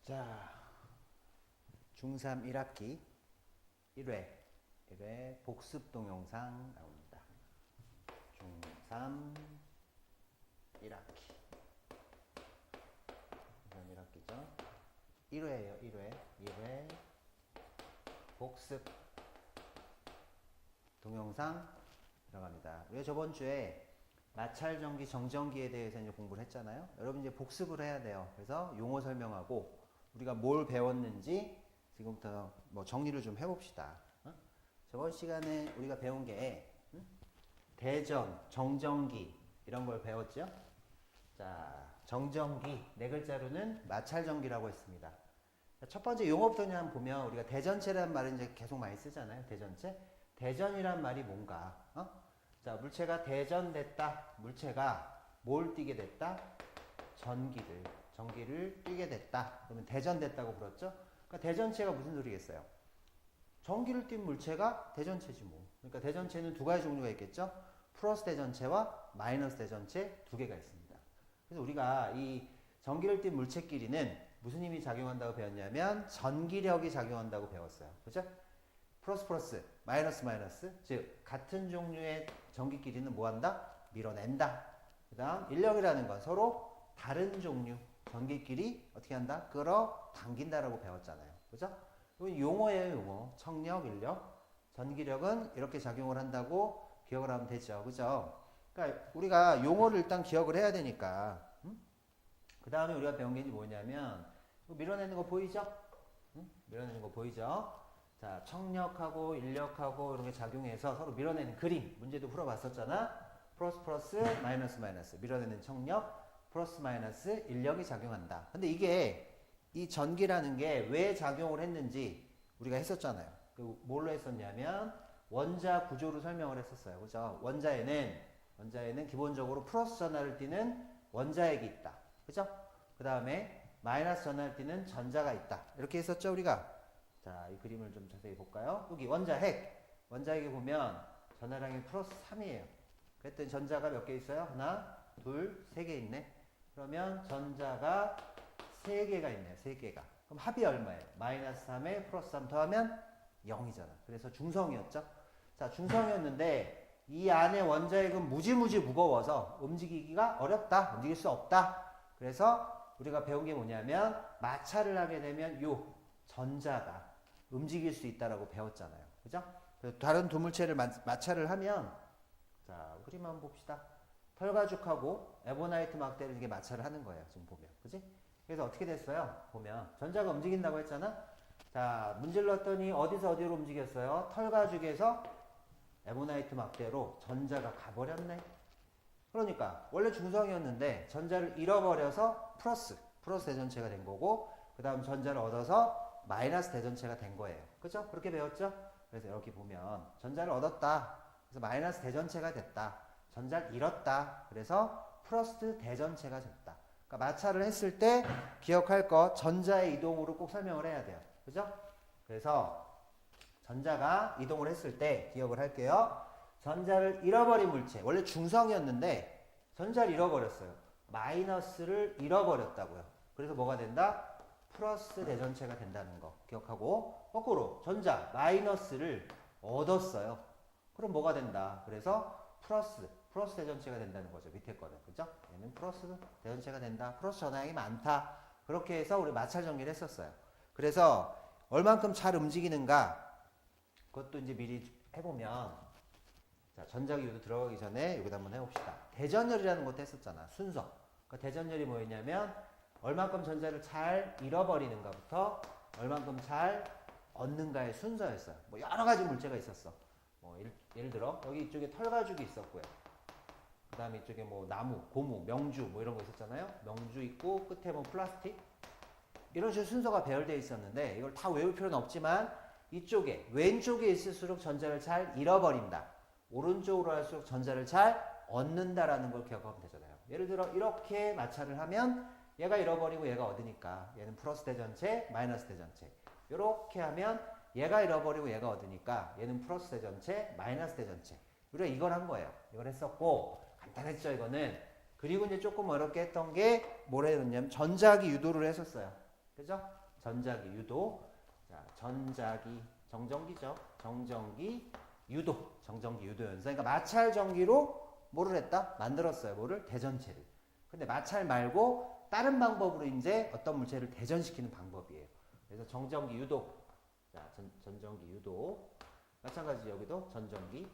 자, 중3 1학기 1회 복습 동영상 나옵니다. 중3 1학기. 중3 1학기죠. 1회예요, 1회 복습 동영상 들어갑니다. 우리가 저번 주에 마찰전기, 정전기에 대해서 이제 공부를 했잖아요. 여러분 이제 복습을 해야 돼요. 그래서 용어 설명하고 우리가 뭘 배웠는지 지금부터 뭐 정리를 좀 해봅시다. 저번 시간에 우리가 배운 게 대전, 정전기 이런 걸 배웠죠. 자, 정전기 네 글자로는 마찰전기라고 했습니다. 첫 번째 용어부터 그냥 보면 우리가 대전체라는 말을 이제 계속 많이 쓰잖아요. 대전체. 대전이란 말이 뭔가? 자, 물체가 대전됐다. 물체가 뭘 띠게 됐다? 전기를 띠게 됐다. 그러면 대전됐다고 불렀죠? 그러니까 대전체가 무슨 소리겠어요? 전기를 띈 물체가 대전체지 뭐. 그러니까 대전체는 두 가지 종류가 있겠죠? 플러스 대전체와 마이너스 대전체 두 개가 있습니다. 그래서 우리가 이 전기를 띤 물체끼리는 무슨 힘이 작용한다고 배웠냐면 전기력이 작용한다고 배웠어요. 그죠? 플러스 마이너스 즉 같은 종류의 전기끼리는 뭐한다? 밀어낸다. 그 다음 인력이라는 건 서로 다른 종류 전기끼리 어떻게 한다? 끌어당긴다라고 배웠잖아요. 그죠? 이건 용어예요, 용어. 청력, 인력. 전기력은 이렇게 작용을 한다고 기억을 하면 되죠. 그죠? 그러니까 우리가 용어를 일단 기억을 해야 되니까. 그 다음에 우리가 배운 게 뭐냐면 밀어내는 거 보이죠? 밀어내는 거 보이죠? 자, 청력하고 인력하고 이런 게 작용해서 서로 밀어내는 그림. 문제도 풀어봤었잖아. 플러스 마이너스 밀어내는 청력 플러스 마이너스 인력이 작용한다. 근데 이게 이 전기라는 게 왜 작용을 했는지 우리가 했었잖아요. 뭘로 했었냐면 원자 구조로 설명을 했었어요. 그죠? 원자에는 기본적으로 플러스 전하를 띠는 원자핵이 있다. 그죠? 그 다음에 마이너스 전하를 띠는 전자가 있다. 이렇게 했었죠, 우리가? 자, 이 그림을 좀 자세히 볼까요? 여기 원자핵에 보면 전하량이 플러스 3이에요. 그랬더니 전자가 몇 개 있어요? 하나, 둘, 세 개 있네. 그러면 전자가 3개가 있네요. 3개가. 그럼 합이 얼마예요? 마이너스 3에 플러스 3 더하면 0이잖아. 그래서 중성이었죠. 자, 중성이었는데 이 안에 원자핵은 무지무지 무거워서 움직이기가 어렵다. 움직일 수 없다. 그래서 우리가 배운 게 뭐냐면 마찰을 하게 되면 요 전자가 움직일 수 있다라고 배웠잖아요. 그죠? 다른 두 물체를 마찰을 하면 자, 그림 한번 봅시다. 털가죽하고 에보나이트 막대를 이게 마찰을 하는 거예요. 지금 보면. 그지? 그래서 어떻게 됐어요? 보면 전자가 움직인다고 했잖아. 자, 문질렀더니 어디서 어디로 움직였어요? 털가죽에서 에보나이트 막대로 전자가 가버렸네. 그러니까 원래 중성이었는데 전자를 잃어버려서 플러스 대전체가 된 거고 그 다음 전자를 얻어서 마이너스 대전체가 된 거예요. 그죠? 그렇게 배웠죠? 그래서 여기 보면 전자를 얻었다. 그래서 마이너스 대전체가 됐다. 전자를 잃었다. 그래서 플러스 대전체가 됐다. 그러니까 마찰을 했을 때 기억할 것 전자의 이동으로 꼭 설명을 해야 돼요. 그죠? 그래서 전자가 이동을 했을 때 기억을 할게요. 전자를 잃어버린 물체. 원래 중성이었는데 전자를 잃어버렸어요. 마이너스를 잃어버렸다고요. 그래서 뭐가 된다? 플러스 대전체가 된다는 거 기억하고 거꾸로 전자 마이너스를 얻었어요. 그럼 뭐가 된다? 그래서 플러스 대전체가 된다는 거죠. 밑에 거는. 그죠? 얘는 플러스 대전체가 된다. 플러스 전하량이 많다. 그렇게 해서 우리 마찰 전기를 했었어요. 그래서 얼만큼 잘 움직이는가 그것도 이제 미리 해보면 자, 전자기유도 들어가기 전에 여기다 한번 해봅시다. 대전열이라는 것도 했었잖아. 순서. 그러니까 대전열이 뭐였냐면 얼만큼 전자를 잘 잃어버리는가부터 얼만큼 잘 얻는가의 순서였어요. 뭐 여러 가지 물체가 있었어. 뭐 예를 들어 여기 이쪽에 털가죽이 있었고요. 그 다음에 이쪽에 뭐 나무, 고무, 명주 뭐 이런 거 있었잖아요. 명주 있고 끝에 뭐 플라스틱 이런 식으로 순서가 배열되어 있었는데 이걸 다 외울 필요는 없지만 이쪽에 왼쪽에 있을수록 전자를 잘 잃어버린다. 오른쪽으로 할수록 전자를 잘 얻는다라는 걸 기억하면 되잖아요. 예를 들어 이렇게 마찰을 하면 얘가 잃어버리고 얘가 얻으니까 얘는 플러스 대전체, 마이너스 대전체. 이렇게 하면 얘가 잃어버리고 얘가 얻으니까 얘는 플러스 대전체, 마이너스 대전체. 우리가 이걸 한 거예요. 이걸 했었고 간단했죠 이거는. 그리고 이제 조금 어렵게 했던 게 뭐라 했냐면 전자기 유도를 했었어요. 그죠? 전자기 유도. 자, 전자기 정전기죠. 정전기 유도. 정전기 유도 현상. 그러니까 마찰 전기로 뭐를 했다? 만들었어요. 뭐를? 대전체를. 근데 마찰 말고 다른 방법으로 이제 어떤 물체를 대전시키는 방법이에요. 그래서 정전기 유도. 자, 전전기 유도. 마찬가지 여기도 전전기.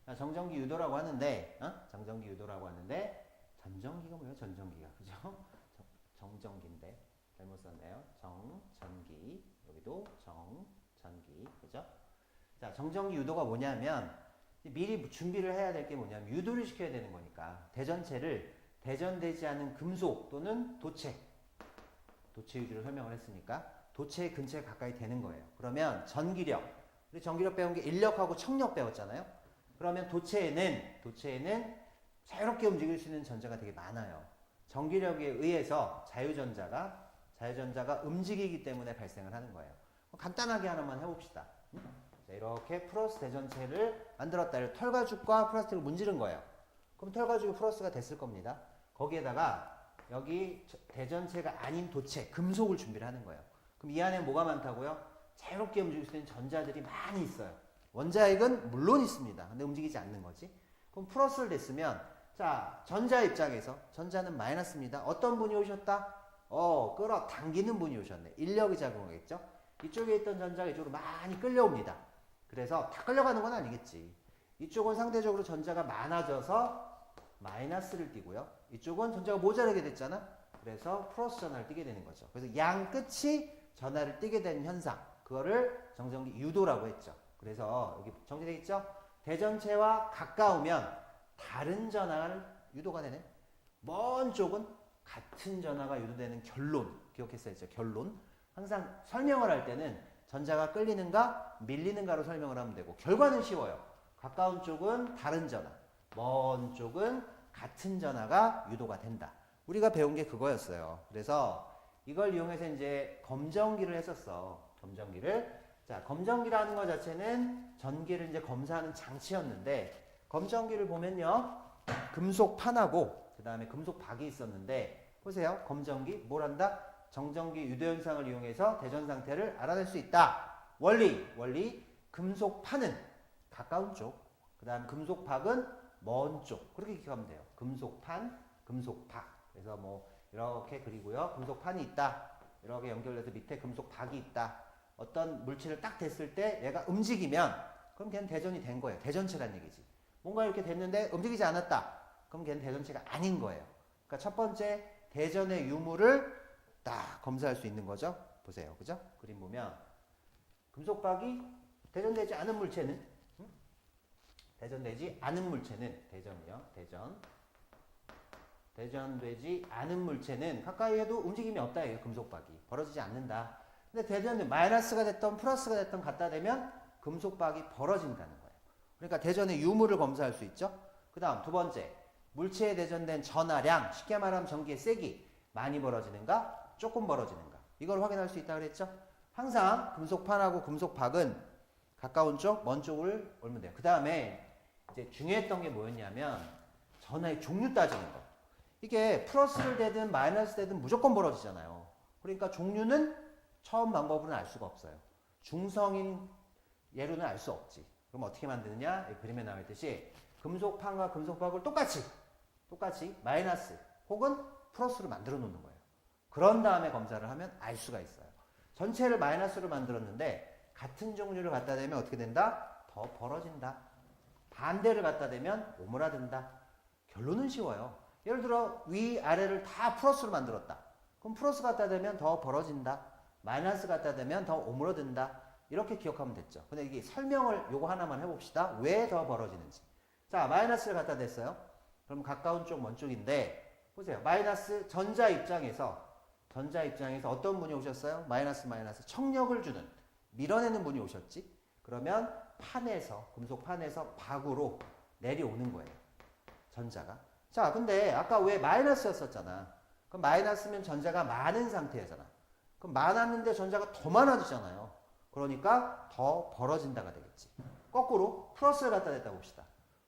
자, 정전기 유도라고 하는데, 정전기 유도라고 하는데, 전전기가 뭐예요? 전전기가. 그죠? 정전기인데. 잘못 썼네요. 정전기. 여기도 정전기. 그죠? 자, 정전기 유도가 뭐냐면, 미리 준비를 해야 될 게 뭐냐면, 유도를 시켜야 되는 거니까, 대전체를 대전되지 않은 금속 또는 도체 유도를 설명을 했으니까, 도체 근처에 가까이 되는 거예요. 그러면 전기력. 우리 전기력 배운 게 인력하고 청력 배웠잖아요. 그러면 도체에는 자유롭게 움직일 수 있는 전자가 되게 많아요. 전기력에 의해서 자유전자가 움직이기 때문에 발생을 하는 거예요. 간단하게 하나만 해봅시다. 자, 이렇게 플러스 대전체를 만들었다. 털가죽과 플라스틱을 문지른 거예요. 그럼 털가죽이 플러스가 됐을 겁니다. 거기에다가 여기 대전체가 아닌 도체, 금속을 준비를 하는 거예요. 그럼 이 안에 뭐가 많다고요? 자유롭게 움직일 수 있는 전자들이 많이 있어요. 원자핵은 물론 있습니다. 근데 움직이지 않는 거지. 그럼 플러스를 냈으면, 자, 전자 입장에서 전자는 마이너스입니다. 어떤 분이 오셨다? 끌어당기는 분이 오셨네. 인력이 작용하겠죠? 이쪽에 있던 전자가 이쪽으로 많이 끌려옵니다. 그래서 다 끌려가는 건 아니겠지. 이쪽은 상대적으로 전자가 많아져서 마이너스를 띠고요. 이쪽은 전자가 모자라게 됐잖아. 그래서 플러스 전하를 띠게 되는 거죠. 그래서 양 끝이 전하를 띠게 되는 현상. 그거를 정전기 유도라고 했죠. 그래서 여기 정리되겠죠? 대전체와 가까우면 다른 전하를 유도가 되네. 먼 쪽은 같은 전하가 유도되는 결론. 기억했어야죠. 결론. 항상 설명을 할 때는 전자가 끌리는가 밀리는가로 설명을 하면 되고, 결과는 쉬워요. 가까운 쪽은 다른 전하, 먼 쪽은 같은 전하가 유도가 된다. 우리가 배운 게 그거였어요. 그래서 이걸 이용해서 이제 검전기를 했었어. 자, 검전기라는 것 자체는 전기를 이제 검사하는 장치였는데, 검전기를 보면요, 금속판하고 그 다음에 금속박이 있었는데, 보세요. 검전기 뭘 한다? 정전기 유도 현상을 이용해서 대전 상태를 알아낼 수 있다. 원리 금속판은 가까운 쪽, 그 다음 금속박은 먼 쪽. 그렇게 기억하면 돼요. 금속판, 금속박. 그래서 뭐 이렇게 그리고요, 금속판이 있다. 이렇게 연결돼서 밑에 금속박이 있다. 어떤 물체를 딱 댔을 때 얘가 움직이면, 그럼 걔는 대전이 된 거예요. 대전체란 얘기지. 뭔가 이렇게 됐는데 움직이지 않았다. 그럼 걔는 대전체가 아닌 거예요. 그러니까 첫 번째 대전의 유무를 딱 검사할 수 있는 거죠. 보세요. 그죠? 그림 보면 금속박이 대전되지 않은 물체는, 대전되지 않은 물체는, 대전되지 않은 물체는 가까이 해도 움직임이 없다. 이게 금속박이 벌어지지 않는다. 근데 대전이 마이너스가 됐던 플러스가 됐던 갖다 대면 금속박이 벌어진다는 거예요. 그러니까 대전의 유무를 검사할 수 있죠. 그 다음 두 번째, 물체에 대전된 전하량, 쉽게 말하면 전기의 세기, 많이 벌어지는가 조금 벌어지는가, 이걸 확인할 수 있다 그랬죠. 항상 금속판하고 금속박은 가까운 쪽, 먼 쪽을 올면 돼요. 그 다음에 이제 중요했던 게 뭐였냐면 전하의 종류 따지는 거. 이게 플러스를 대든 마이너스 대든 무조건 벌어지잖아요. 그러니까 종류는 처음 방법으로는 알 수가 없어요. 중성인 예로는 알 수 없지. 그럼 어떻게 만드느냐? 이 그림에 나와 있듯이 금속판과 금속박을 똑같이 마이너스 혹은 플러스로 만들어 놓는 거예요. 그런 다음에 검사를 하면 알 수가 있어요. 전체를 마이너스로 만들었는데 같은 종류를 갖다 대면 어떻게 된다? 더 벌어진다. 반대를 갖다 대면 오므라든다. 결론은 쉬워요. 예를 들어 위아래를 다 플러스로 만들었다. 그럼 플러스 갖다 대면 더 벌어진다. 마이너스 갖다 대면 더 오므러든다. 이렇게 기억하면 됐죠. 근데 이게 설명을 요거 하나만 해봅시다. 왜 더 벌어지는지. 자, 마이너스를 갖다 댔어요. 그럼 가까운 쪽, 먼 쪽인데, 보세요. 마이너스 전자 입장에서 어떤 분이 오셨어요? 마이너스 청력을 주는, 밀어내는 분이 오셨지. 그러면 금속판에서 박으로 내려오는 거예요. 전자가. 자, 근데 아까 왜 마이너스였었잖아. 그럼 마이너스면 전자가 많은 상태잖아. 그럼 많았는데 전자가 더 많아지잖아요. 그러니까 더 벌어진다가 되겠지. 거꾸로 플러스를 갖다 댔다 봅시다.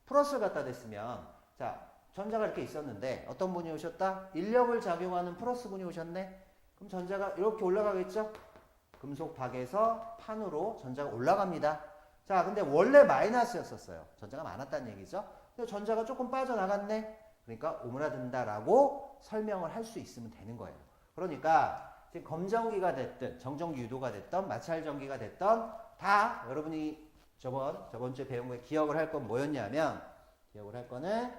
플러스를 갖다 댔으면, 자, 전자가 이렇게 있었는데 어떤 분이 오셨다? 인력을 작용하는 플러스 분이 오셨네. 그럼 전자가 이렇게 올라가겠죠? 금속 박에서 판으로 전자가 올라갑니다. 자, 근데 원래 마이너스였었어요. 전자가 많았다는 얘기죠. 근데 전자가 조금 빠져나갔네. 그러니까 오므라든다라고 설명을 할 수 있으면 되는 거예요. 그러니까 지금 검전기가 됐든 정전기 유도가 됐든 마찰전기가 됐든 다 여러분이 저번 주에 배운 거에 기억을 할 건 뭐였냐면, 기억을 할 거는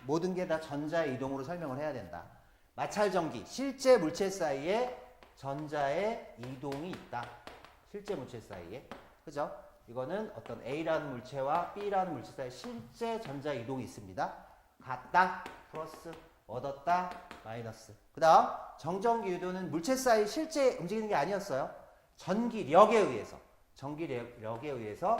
모든 게 다 전자의 이동으로 설명을 해야 된다. 마찰전기, 실제 물체 사이에 전자의 이동이 있다. 실제 물체 사이에. 그죠? 이거는 어떤 A라는 물체와 B라는 물체 사이에 실제 전자 이동이 있습니다. 같다, 플러스, 얻었다, 마이너스. 그 다음, 정전기 유도는 물체 사이 실제 움직이는 게 아니었어요. 전기력에 의해서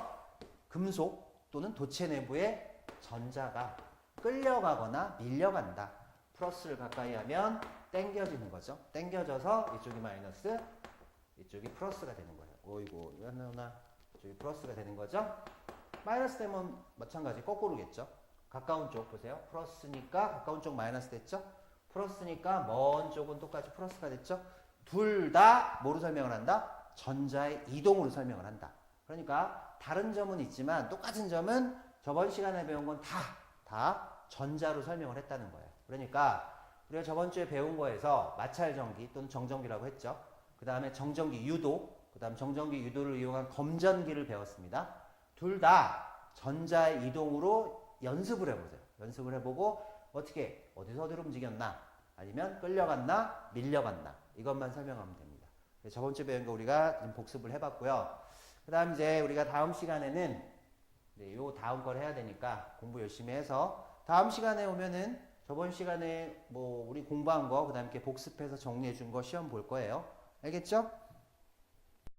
금속 또는 도체 내부에 전자가 끌려가거나 밀려간다. 플러스를 가까이 하면 당겨지는 거죠. 당겨져서 이쪽이 마이너스, 이쪽이 플러스가 되는 거예요. 어이구, 이거 하나, 이쪽이 플러스가 되는 거죠. 마이너스 되면 마찬가지 거꾸로겠죠. 가까운 쪽 보세요. 플러스니까 가까운 쪽 마이너스 됐죠. 플러스니까 먼 쪽은 똑같이 플러스가 됐죠. 둘 다 뭐로 설명을 한다? 전자의 이동으로 설명을 한다. 그러니까 다른 점은 있지만 똑같은 점은 저번 시간에 배운 건 다 전자로 설명을 했다는 거예요. 그러니까 우리가 저번 주에 배운 거에서 마찰전기 또는 정전기라고 했죠. 그 다음에 정전기 유도, 그 다음 정전기 유도를 이용한 검전기를 배웠습니다. 둘 다 전자의 이동으로 연습을 해보세요. 연습을 해보고 어떻게 어디서 어디로 움직였나, 아니면 끌려갔나 밀려갔나, 이것만 설명하면 됩니다. 저번 주에 배운 거 우리가 좀 복습을 해봤고요. 그 다음 이제 우리가 다음 시간에는 요 다음 걸 해야 되니까 공부 열심히 해서 다음 시간에 오면은 저번 시간에 뭐 우리 공부한 거 그다음에 이렇게 복습해서 정리해 준 거 시험 볼 거예요. 알겠죠?